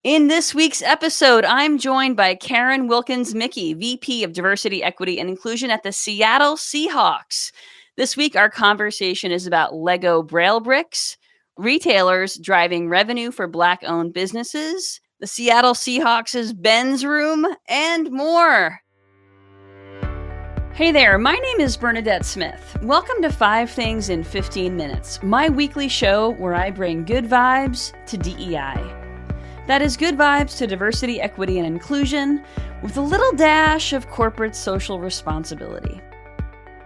In this week's episode, I'm joined by Karen Wilkins-Mickey, VP of Diversity, Equity, and Inclusion at the Seattle Seahawks. This week, our conversation is about Lego Braille bricks, retailers driving revenue for Black-owned businesses, the Seattle Seahawks' Ben's Room, and more. Hey there, my name is Bernadette Smith. Welcome to 5 Things in 15 Minutes, my weekly show where I bring good vibes to DEI. That is good vibes to diversity, equity, and inclusion with a little dash of corporate social responsibility.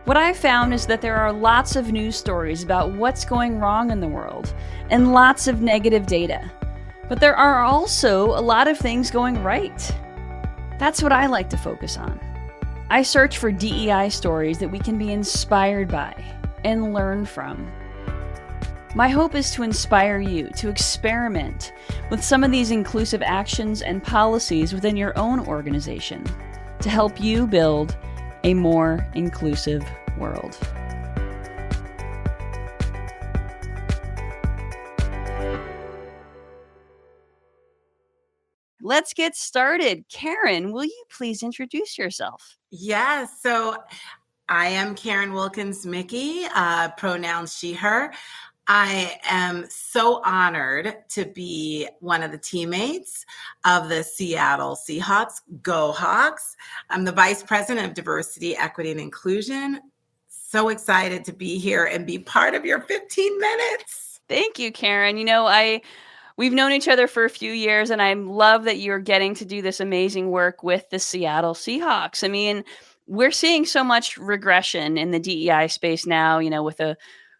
What I've found is that there are lots of news stories about what's going wrong in the world and lots of negative data. But there are also a lot of things going right. That's what I like to focus on. I search for DEI stories that we can be inspired by and learn from. My hope is to inspire you to experiment with some of these inclusive actions and policies within your own organization to help you build a more inclusive world. Let's get started. Karen, will you please introduce yourself? Yes. So I am Karen Wilkins-Mickey, pronouns she, her. I am so honored to be one of the teammates of the Seattle Seahawks. Go Hawks. I'm the Vice President of Diversity, Equity, and Inclusion. So excited to be here and be part of your 15 minutes. Thank you, Karen. We've known each other for a few years, and I love that you're getting to do this amazing work with the Seattle Seahawks. I mean, we're seeing so much regression in the DEI space now, with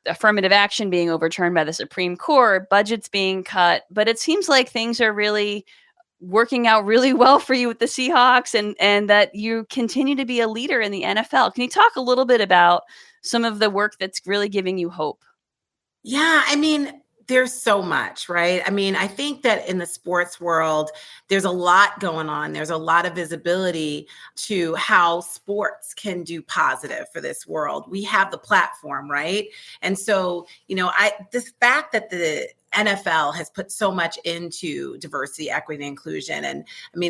affirmative action being overturned by the Supreme Court, budgets being cut, but it seems like things are really working out really well for you with the Seahawks and that you continue to be a leader in the NFL. Can you talk a little bit about some of the work that's really giving you hope? Yeah, there's so much, right? I think that in the sports world, there's a lot going on. There's a lot of visibility to how sports can do positive for this world. We have the platform, right? And so, this fact that the NFL has put so much into diversity, equity, and inclusion. And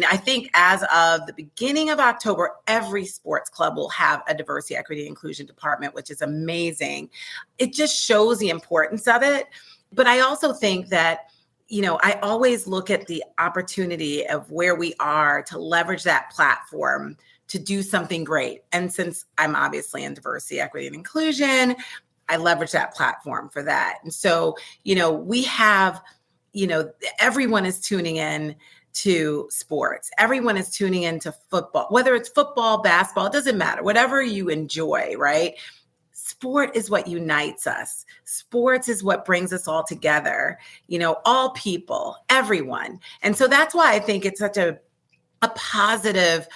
I think as of the beginning of October, every sports club will have a diversity, equity, and inclusion department, which is amazing. It just shows the importance of it. But I also think that, I always look at the opportunity of where we are to leverage that platform to do something great. And since I'm obviously in diversity, equity, and inclusion, I leverage that platform for that. And so, we have, everyone is tuning in to sports. Everyone is tuning into football, whether it's football, basketball, it doesn't matter, whatever you enjoy, right? Sport is what unites us. Sports is what brings us all together, all people, everyone. And so that's why I think it's such a positive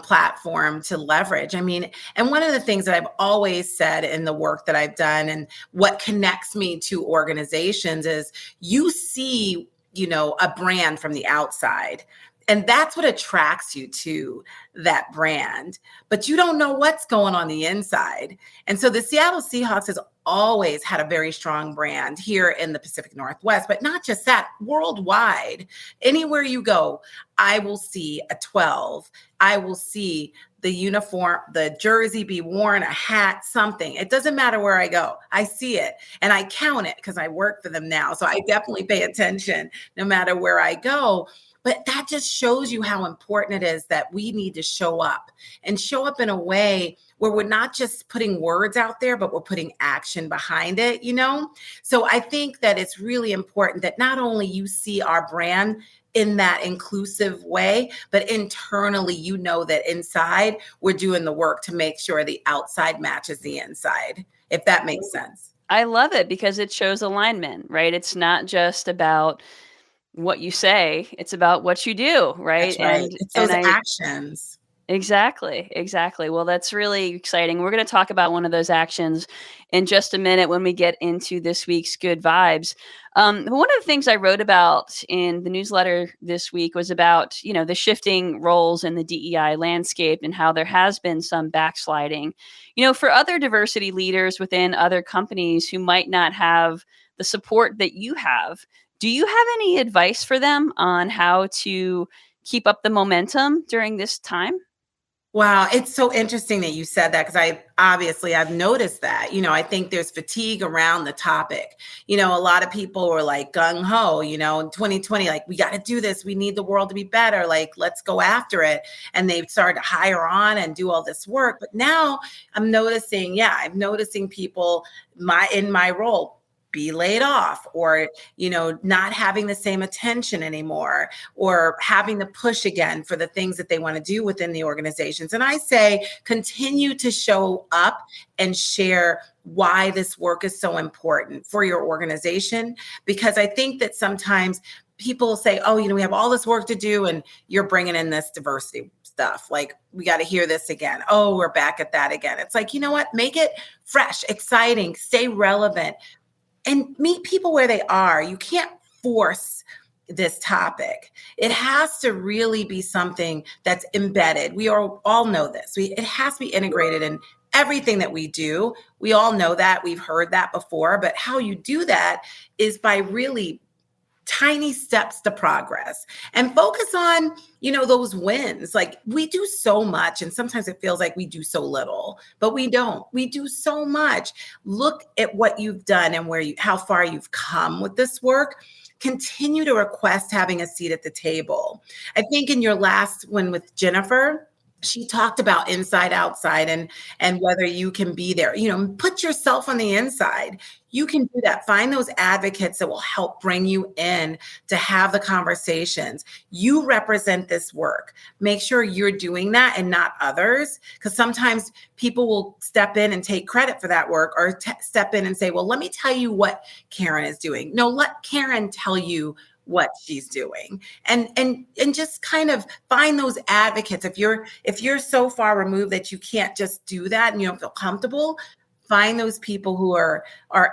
platform to leverage. And one of the things that I've always said in the work that I've done and what connects me to organizations is you see, a brand from the outside. And that's what attracts you to that brand. But you don't know what's going on the inside. And so the Seattle Seahawks has always had a very strong brand here in the Pacific Northwest, but not just that, worldwide. Anywhere you go, I will see a 12. I will see the uniform, the jersey be worn, a hat, something. It doesn't matter where I go. I see it and I count it because I work for them now. So I definitely pay attention no matter where I go. But that just shows you how important it is that we need to show up in a way where we're not just putting words out there, but we're putting action behind it, So I think that it's really important that not only you see our brand in that inclusive way, but internally, that inside we're doing the work to make sure the outside matches the inside, if that makes sense. I love it because it shows alignment, right? It's not just about what you say, it's about what you do, right? That's right. It's those actions. Exactly. Well, that's really exciting. We're going to talk about one of those actions in just a minute when we get into this week's Good Vibes. One of the things I wrote about in the newsletter this week was about, the shifting roles in the DEI landscape and how there has been some backsliding. For other diversity leaders within other companies who might not have the support that you have, Do you have any advice for them on how to keep up the momentum during this time? Wow, it's so interesting that you said that because I've noticed that. I think there's fatigue around the topic. A lot of people were like gung ho, in 2020, like, we got to do this. We need the world to be better. Like, let's go after it. And they started to hire on and do all this work. But now I'm noticing people in my role be laid off, or not having the same attention anymore, or having to push again for the things that they want to do within the organizations. And I say, continue to show up and share why this work is so important for your organization, because I think that sometimes people say, oh, we have all this work to do and you're bringing in this diversity stuff. Like, we got to hear this again. Oh, we're back at that again. It's like, you know what? Make it fresh, exciting, stay relevant, and meet people where they are. You can't force this topic. It has to really be something that's embedded. We all know this. It has to be integrated in everything that we do. We all know that. We've heard that before. But how you do that is by really tiny steps to progress, and focus on, those wins. Like, we do so much, and sometimes it feels like we do so little, but we don't. We do so much. Look at what you've done and how far you've come with this work. Continue to request having a seat at the table. I think in your last one with Jennifer, she talked about inside outside, and whether you can be there, put yourself on the inside. You can do that. Find those advocates that will help bring you in to have the conversations. You represent this work. Make sure you're doing that and not others, because sometimes people will step in and take credit for that work, or step in and say, well, let me tell you what Karen is doing. No, let Karen tell you what she's doing, and just kind of find those advocates. If you're so far removed that you can't just do that and you don't feel comfortable, find those people who are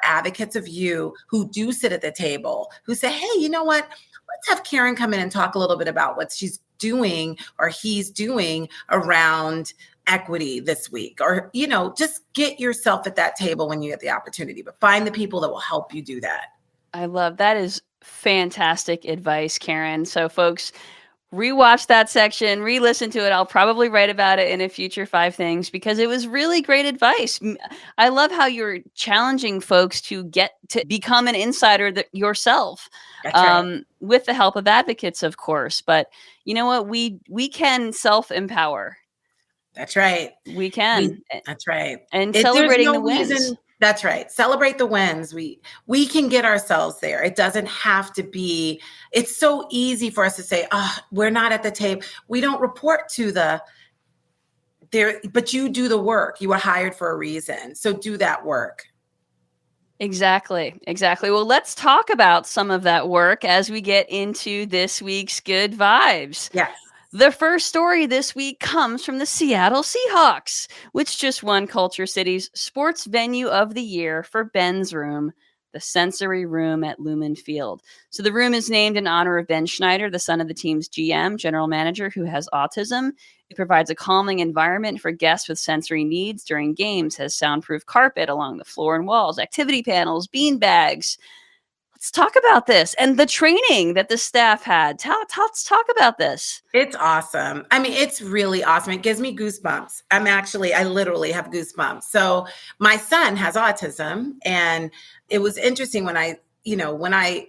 advocates of you, who do sit at the table, who say, hey, you know what? Let's have Karen come in and talk a little bit about what she's doing or he's doing around equity this week. Or, just get yourself at that table when you get the opportunity, but find the people that will help you do that. I love that. Is fantastic advice, Karen. So folks, rewatch that section, re-listen to it. I'll probably write about it in a future 5 things, because it was really great advice. I love how you're challenging folks to get to become an insider yourself. That's right. With the help of advocates, of course. But you know what? We can self-empower. That's right. We can. That's right. And celebrating the wins. That's right. Celebrate the wins. We can get ourselves there. It doesn't have to be. It's so easy for us to say, we're not at the table. We don't report to there, but you do the work. You were hired for a reason. So do that work. Exactly. Well, let's talk about some of that work as we get into this week's Good Vibes. Yes. The first story this week comes from the Seattle Seahawks, which just won KultureCity's Sports Venue of the Year for Ben's Room, the sensory room at Lumen Field. So the room is named in honor of Ben Schneider, the son of the team's GM, general manager, who has autism. It provides a calming environment for guests with sensory needs during games, has soundproof carpet along the floor and walls, activity panels, bean bags. Let's talk about this and the training that the staff had. Let's talk about this. It's awesome. I mean, it's really awesome. It gives me goosebumps. I literally have goosebumps. So my son has autism, and it was interesting when I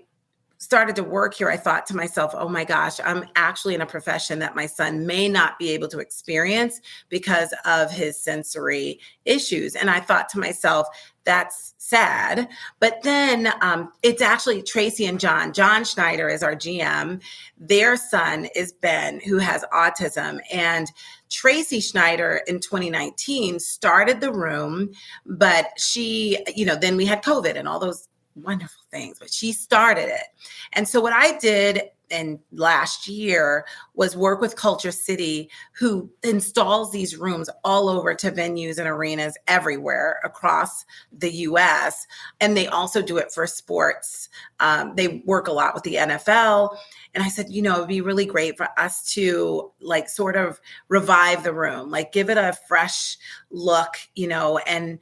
started to work here, I thought to myself, oh my gosh, I'm actually in a profession that my son may not be able to experience because of his sensory issues. And I thought to myself, that's sad. But then it's actually Tracy and John. John Schneider is our GM. Their son is Ben, who has autism. And Tracy Schneider in 2019 started the room, but she, then we had COVID and all those wonderful things, but she started it. And so what I did in last year was work with KultureCity, who installs these rooms all over to venues and arenas everywhere across the US. And they also do it for sports. They work a lot with the NFL. And I said, it'd be really great for us to sort of revive the room, give it a fresh look, and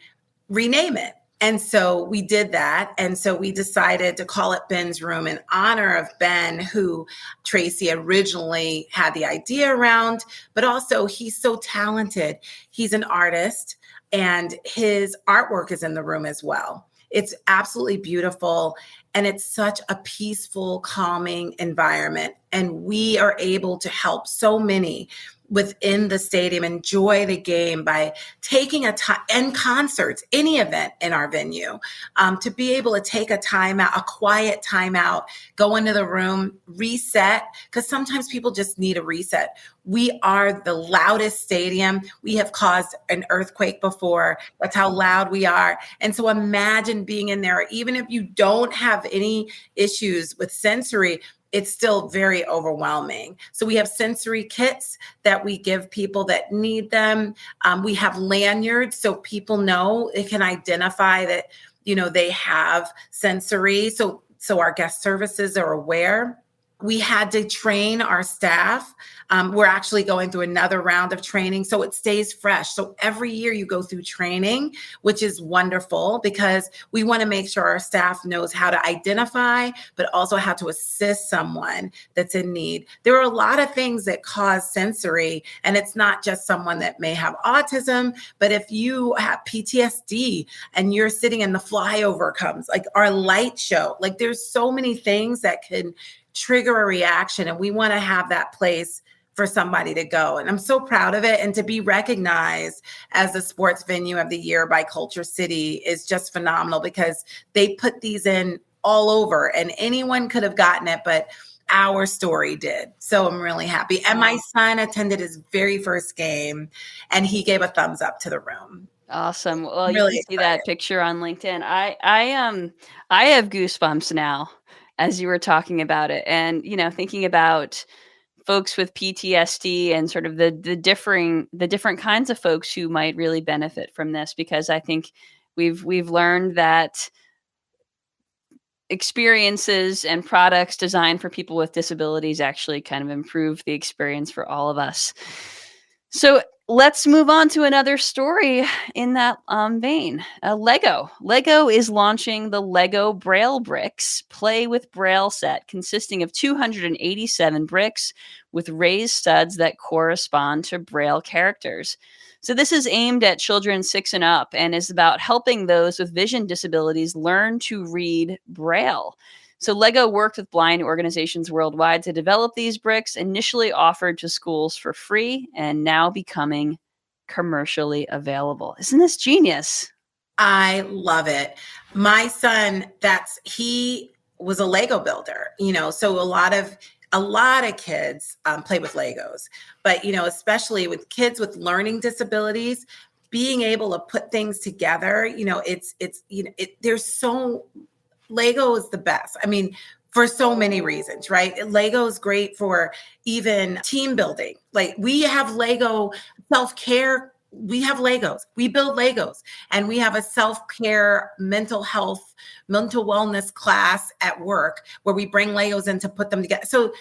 rename it. And so we did that. And so we decided to call it Ben's Room in honor of Ben, who Tracy originally had the idea around, but also he's so talented. He's an artist and his artwork is in the room as well. It's absolutely beautiful. And it's such a peaceful, calming environment. And we are able to help so many within the stadium enjoy the game by taking a time, and concerts, any event in our venue, to be able to take a time out, a quiet time out, go into the room, reset, because sometimes people just need a reset. We are the loudest stadium. We have caused an earthquake before. That's how loud we are. And so imagine being in there, even if you don't have any issues with sensory, it's still very overwhelming. So we have sensory kits that we give people that need them. We have lanyards so people know, it can identify that, they have sensory. So our guest services are aware. We had to train our staff. We're actually going through another round of training, so it stays fresh. So every year you go through training, which is wonderful because we want to make sure our staff knows how to identify, but also how to assist someone that's in need. There are a lot of things that cause sensory, and it's not just someone that may have autism, but if you have PTSD and you're sitting and the flyover comes, like our light show, like there's so many things that can trigger a reaction, and we want to have that place for somebody to go. And I'm so proud of it. And to be recognized as the sports venue of the year by KultureCity is just phenomenal because they put these in all over and anyone could have gotten it, but our story did. So I'm really happy. And my son attended his very first game and he gave a thumbs up to the room. Awesome. Well, really you can see that picture on LinkedIn. I have goosebumps now as you were talking about it, and thinking about folks with PTSD and sort of the different kinds of folks who might really benefit from this, because I think we've learned that experiences and products designed for people with disabilities actually kind of improve the experience for all of us. So let's move on to another story in that vein. Lego. Lego is launching the Lego Braille Bricks Play with Braille set, consisting of 287 bricks with raised studs that correspond to Braille characters. So this is aimed at children 6 and up and is about helping those with vision disabilities learn to read Braille. So Lego worked with blind organizations worldwide to develop these bricks, initially offered to schools for free and now becoming commercially available. Isn't this genius? I love it. My son, he was a Lego builder, so a lot of kids play with Legos, but, especially with kids with learning disabilities, being able to put things together, Lego is the best. I mean, for so many reasons, right? Lego is great for even team building. Like we have Lego self-care. We have Legos. We build Legos, and we have a self-care, mental health, mental wellness class at work where we bring Legos in to put them together. So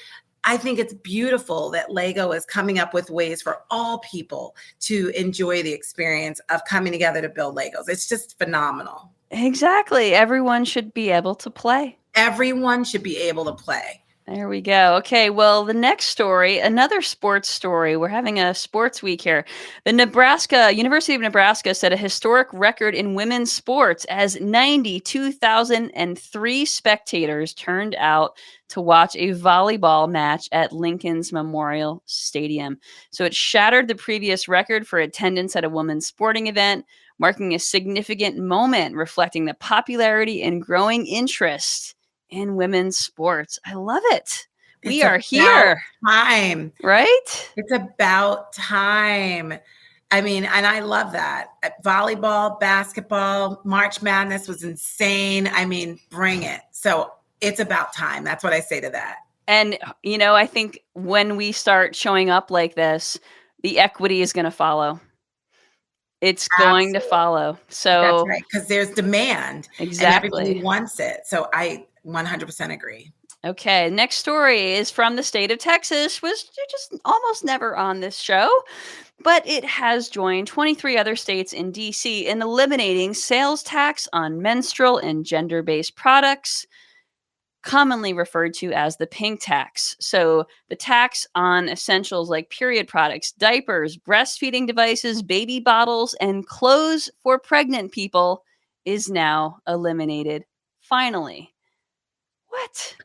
I think it's beautiful that Lego is coming up with ways for all people to enjoy the experience of coming together to build Legos. It's just phenomenal. Exactly. Everyone should be able to play. Everyone should be able to play. There we go. Okay, well, the next story, another sports story. We're having a sports week here. The University of Nebraska set a historic record in women's sports as 92,003 spectators turned out to watch a volleyball match at Lincoln's Memorial Stadium. So it shattered the previous record for attendance at a women's sporting event, marking a significant moment reflecting the popularity and growing interest in women's sports. I love it. We are here. Time. Right? It's about time. I mean, and I love that. Volleyball, basketball, March Madness was insane. I mean, bring it. So it's about time. That's what I say to that. And, I think when we start showing up like this, the equity is going to follow. It's going to follow. So that's right, because there's demand. Exactly. And everybody wants it. So I 100% agree. Okay, next story is from the state of Texas, was just almost never on this show, but it has joined 23 other states in DC in eliminating sales tax on menstrual and gender-based products, commonly referred to as the pink tax. So the tax on essentials like period products, diapers, breastfeeding devices, baby bottles, and clothes for pregnant people is now eliminated. Finally. What?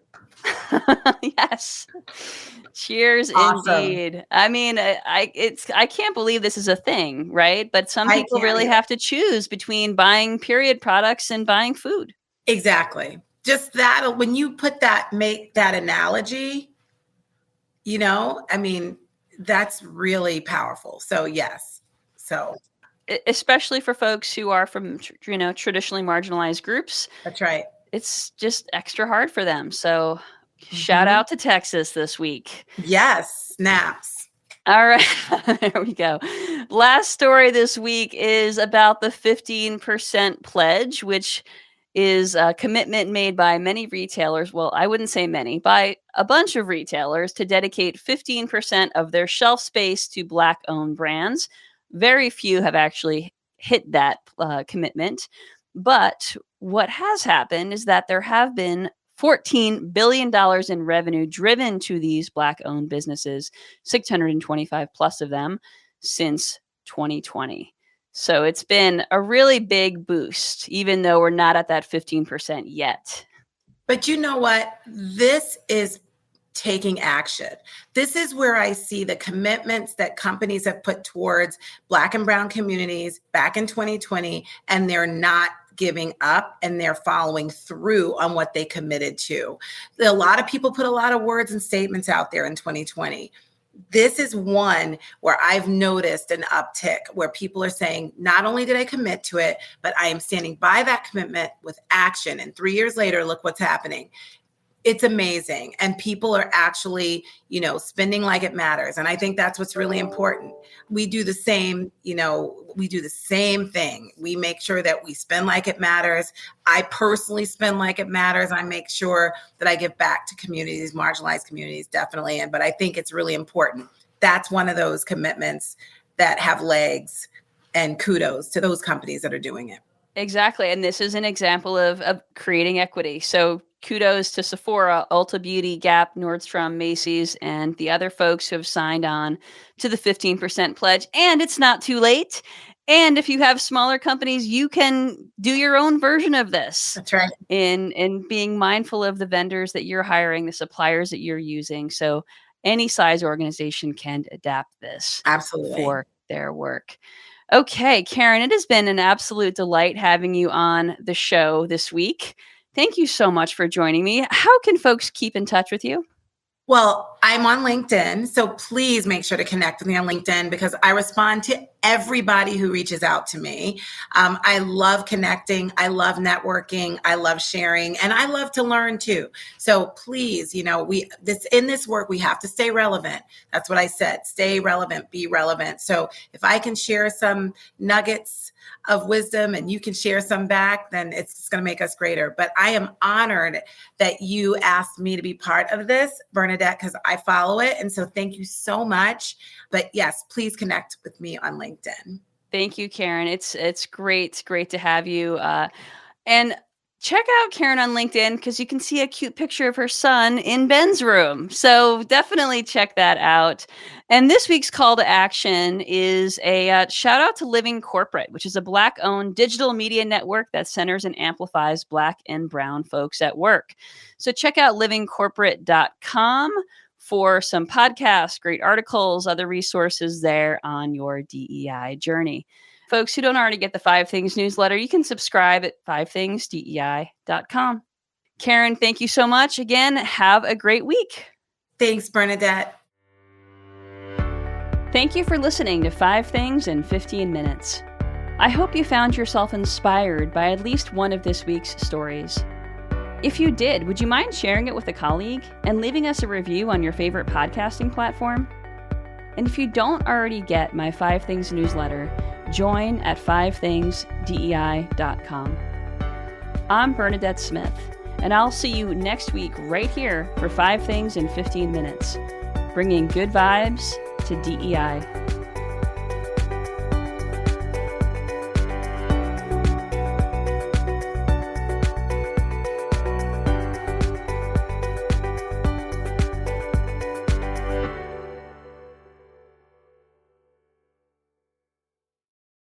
Yes. Cheers Awesome. indeed. I mean, I can't believe this is a thing, right? But some I people can't really either. have to choose between buying period products and buying food. Exactly. Just that, when you make that analogy, I mean, that's really powerful. So yes. So Especially for folks who are from, traditionally marginalized groups, that's right. it's just extra hard for them. So shout Mhm. out to Texas this week. Yes. Snaps. All right, there we go. Last story this week is about the 15% pledge, which is a commitment made by many retailers. Well, I wouldn't say many, by a bunch of retailers to dedicate 15% of their shelf space to Black-owned brands. Very few have actually hit that commitment. But what has happened is that there have been $14 billion in revenue driven to these Black-owned businesses, 625 plus of them, since 2020. So it's been a really big boost, even though we're not at that 15% yet. But you know what? This is taking action. This is where I see the commitments that companies have put towards Black and brown communities back in 2020, and they're not giving up and they're following through on what they committed to. A lot of people put a lot of words and statements out there in 2020. This is one where I've noticed an uptick where people are saying, not only did I commit to it, but I am standing by that commitment with action. And 3 years later, look what's happening. It's amazing. And people are actually, spending like it matters. And I think that's what's really important. We do the same, we do the same thing. We make sure that we spend like it matters. I personally spend like it matters. I make sure that I give back to communities, marginalized communities, definitely. But I think it's really important. That's one of those commitments that have legs, and kudos to those companies that are doing it. Exactly. And this is an example of creating equity. So kudos to Sephora, Ulta Beauty, Gap, Nordstrom, Macy's, and the other folks who have signed on to the 15% pledge. And it's not too late. And if you have smaller companies, you can do your own version of this. That's right. In being mindful of the vendors that you're hiring, the suppliers that you're using. So any size organization can adapt this. Absolutely. For their work. Okay, Karen, it has been an absolute delight having you on the show this week. Thank you so much for joining me. How can folks keep in touch with you? Well, I'm on LinkedIn, so please make sure to connect with me on LinkedIn because I respond to everybody who reaches out to me. I love connecting. I love networking. I love sharing, and I love to learn too. So please, in this work, we have to stay relevant. That's what I said. Stay relevant, be relevant. So if I can share some nuggets of wisdom and you can share some back, then it's going to make us greater. But I am honored that you asked me to be part of this, Bernadette, because I follow it. And so thank you so much. But yes, please connect with me on LinkedIn. Thank you, Karen. It's great to have you. And check out Karen on LinkedIn because you can see a cute picture of her son in Ben's room. So definitely check that out. And this week's call to action is a shout out to Living Corporate, which is a Black-owned digital media network that centers and amplifies Black and brown folks at work. So check out livingcorporate.com for some podcasts, great articles, other resources there on your DEI journey. Folks who don't already get the 5 Things newsletter, you can subscribe at 5thingsdei.com. Karen, thank you so much. Again, have a great week. Thanks, Bernadette. Thank you for listening to 5 Things in 15 Minutes. I hope you found yourself inspired by at least one of this week's stories. If you did, would you mind sharing it with a colleague and leaving us a review on your favorite podcasting platform? And if you don't already get my 5 Things newsletter, join at 5thingsdei.com. I'm Bernadette Smith, And I'll see you next week right here for 5 Things in 15 Minutes, bringing good vibes to DEI.